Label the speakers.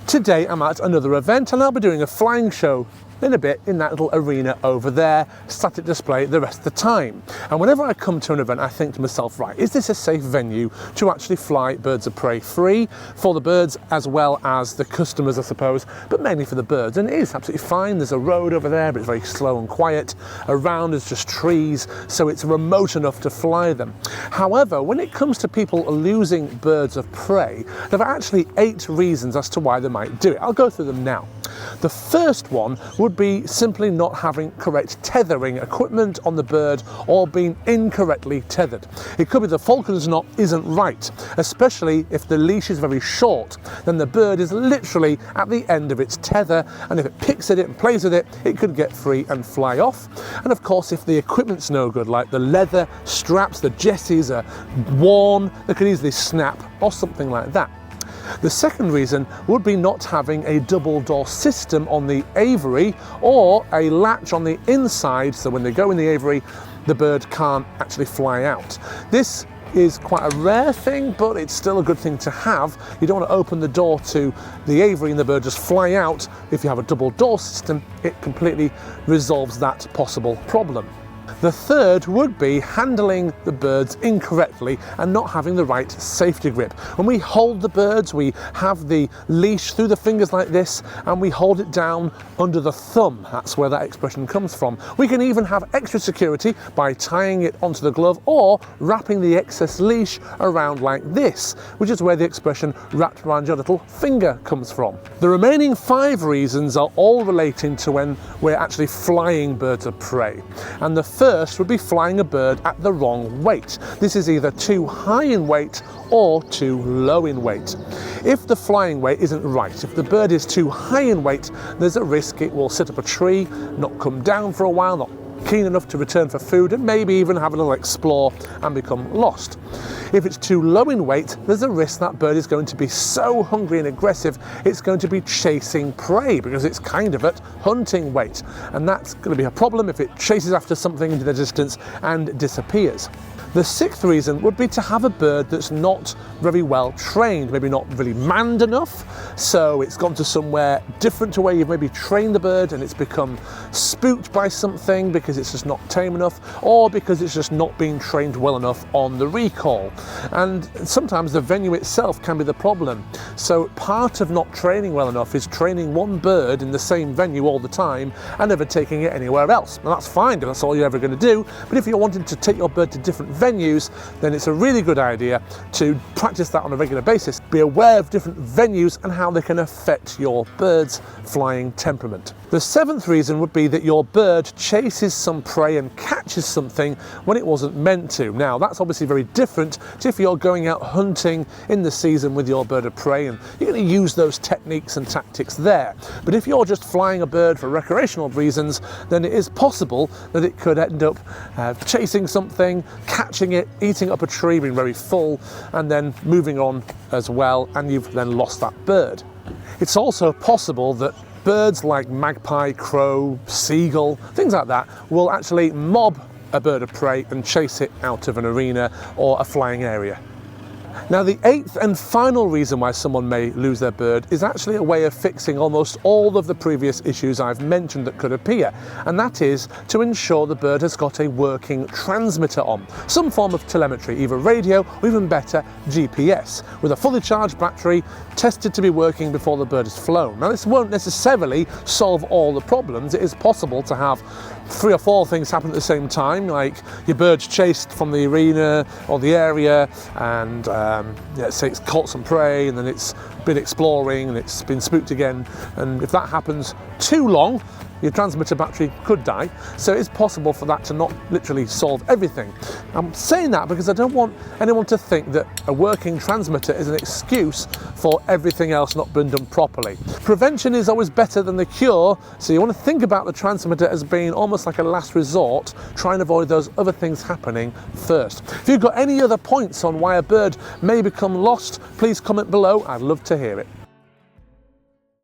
Speaker 1: Today I'm at another event and I'll be doing a flying show in a bit in that little arena over there, static display the rest of the time. And whenever I come to an event, I think to myself, right, is this a safe venue to actually fly birds of prey free for the birds as well as the customers, I suppose, but mainly for the birds? And it is absolutely fine. There's a road over there, but it's very slow and quiet. Around is just trees, so it's remote enough to fly them. However, when it comes to people losing birds of prey, there are actually 8 reasons as to why they might do it. I'll go through them now. The first one would be simply not having correct tethering equipment on the bird or being incorrectly tethered. It could be the falconer's knot isn't right, especially if the leash is very short. Then the bird is literally at the end of its tether, and if it picks at it and plays with it, it could get free and fly off. And of course, if the equipment's no good, like the leather straps, the jesses are worn, they could easily snap or something like that. The second reason would be not having a double door system on the aviary or a latch on the inside, so when they go in the aviary, the bird can't actually fly out. This is quite a rare thing, but it's still a good thing to have. You don't want to open the door to the aviary and the bird just fly out. If you have a double door system, it completely resolves that possible problem. The third would be handling the birds incorrectly and not having the right safety grip. When we hold the birds, we have the leash through the fingers like this, and we hold it down under the thumb. That's where that expression comes from. We can even have extra security by tying it onto the glove or wrapping the excess leash around like this, which is where the expression wrapped around your little finger comes from. The remaining 5 reasons are all relating to when we're actually flying birds of prey. And the first would be flying a bird at the wrong weight. This is either too high in weight or too low in weight. If the flying weight isn't right, if the bird is too high in weight, there's a risk it will sit up a tree, not come down for a while, not keen enough to return for food, and maybe even have a little explore and become lost. If it's too low in weight, there's a risk that bird is going to be so hungry and aggressive, it's going to be chasing prey because it's kind of at hunting weight. And that's going to be a problem if it chases after something into the distance and disappears. The 6th reason would be to have a bird that's not very well trained, maybe not really manned enough, so it's gone to somewhere different to where you've maybe trained the bird and it's become spooked by something because it's just not tame enough, or because it's just not being trained well enough on the recall. And sometimes the venue itself can be the problem. So part of not training well enough is training one bird in the same venue all the time and never taking it anywhere else. And that's fine if that's all you're ever going to do, but if you're wanting to take your bird to different venues, then it's a really good idea to practice that on a regular basis. Be aware of different venues and how they can affect your bird's flying temperament. The 7th reason would be that your bird chases some prey and catches something when it wasn't meant to. Now, that's obviously very different to if you're going out hunting in the season with your bird of prey, and you're going to use those techniques and tactics there. But if you're just flying a bird for recreational reasons, then it is possible that it could end up chasing something, catching it, eating up a tree, being very full, and then moving on as well, and you've then lost that bird. It's also possible that birds like magpie, crow, seagull, things like that, will actually mob a bird of prey and chase it out of an arena or a flying area. Now, the 8th and final reason why someone may lose their bird is actually a way of fixing almost all of the previous issues I've mentioned that could appear, and that is to ensure the bird has got a working transmitter on, some form of telemetry, either radio or even better, GPS, with a fully charged battery tested to be working before the bird is flown. Now, this won't necessarily solve all the problems. It is possible to have 3 or 4 things happen at the same time, like your bird's chased from the arena or the area, and let's say it's caught some prey and then it's been exploring and it's been spooked again, and if that happens too long, your transmitter battery could die. So it's possible for that to not literally solve everything. I'm saying that because I don't want anyone to think that a working transmitter is an excuse for everything else not being done properly. Prevention is always better than the cure, so you want to think about the transmitter as being almost like a last resort. Try and avoid those other things happening first. If you've got any other points on why a bird may become lost, please comment below. I'd love to hear it.